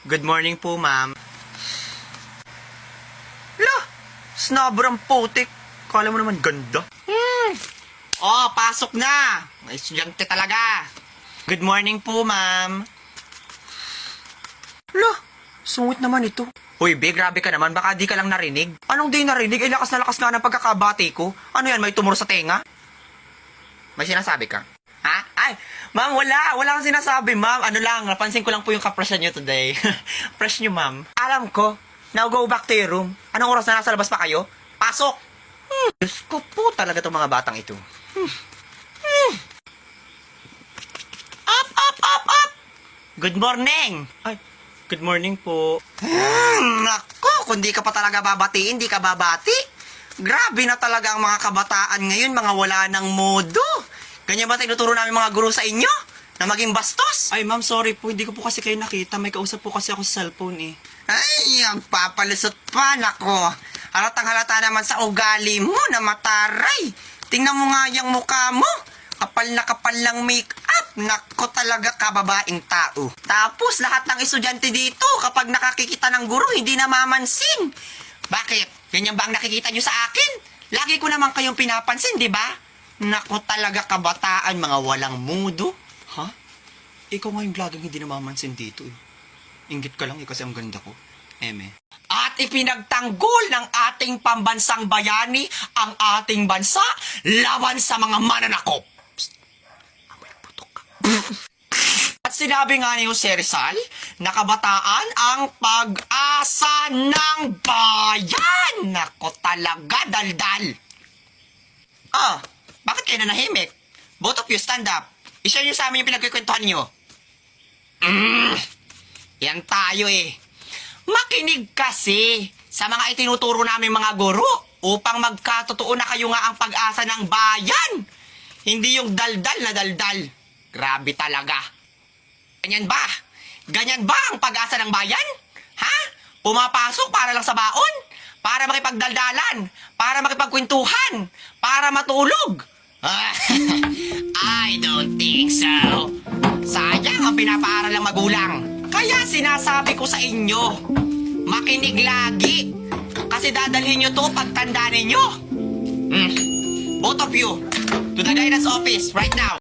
Good morning po, ma'am. La, snabrang putik. Kala mo naman ganda. Oh, pasok na. May estudyante talaga. Good morning po, ma'am. La, sungit naman ito. Hoy, be, grabe ka naman. Baka di ka lang narinig. Anong di narinig? Ay, lakas na lakas nga ng pagkakabati ko. Ano yan, may tumor sa tenga? May sinasabi ka? Ha? Ay, ma'am, wala. Wala kang sinasabi, ma'am. Ano lang, napansin ko lang po yung kaprasyan nyo today. Fresh nyo, ma'am. Alam ko. Now go back to your room. Anong oras na nasa labas pa kayo? Pasok! Diyos ko po talaga itong mga batang ito. Up, up, up, up! Good morning! Ay, good morning po. Nako, kung di ka pa talaga babatiin, di ka babati. Grabe na talaga ang mga kabataan ngayon, mga wala ng modo. Ganyan ba tinuturo namin mga guro sa inyo? Na maging bastos? Ay, ma'am, sorry po. Hindi ko po kasi kayo nakita. May kausap po kasi ako sa cellphone eh. Ay, ang papalusot pa, nako. Halatang halata naman sa ugali mo na mataray. Tingnan mo nga yung mukha mo. Kapal na kapal lang make-up. Nako talaga kababaing tao. Tapos lahat ng estudyante dito kapag nakakikita ng guro hindi namamansin. Bakit? Ganyan ba ang nakikita nyo sa akin? Lagi ko naman kayong pinapansin, di ba? Nako talaga kabataan, mga walang mudo. Ha? Ikaw nga yung vlogging hindi namamansin dito eh. Inggit ka lang eh kasi ang ganda ko. Eme. At ipinagtanggol ng ating pambansang bayani ang ating bansa laban sa mga mananakop. At sinabi nga ni Jose Rizal na kabataan ang pag-asa ng bayan. Nako talaga, daldal. Ah, bakit kayo nanahimik? Both of you, stand up. I-share nyo sa amin yung pinagkikwentuhan nyo. Yan tayo eh. Makinig kasi sa mga itinuturo namin mga guro upang magkatotoo na kayo nga ang pag-asa ng bayan. Hindi yung daldal na daldal. Grabe talaga. Ganyan ba? Ganyan ba ang pag-asa ng bayan? Ha? Pumapasok para lang sa baon? Para makipagdaldalan? Para makipagkwentuhan? Para matulog? I don't think so. Sayang ang pinapaaral ng magulang. Kaya sinasabi ko sa inyo, makinig lagi. Kasi dadalhin nyo to pagtanda ninyo. Both of you, to the guidance office right now.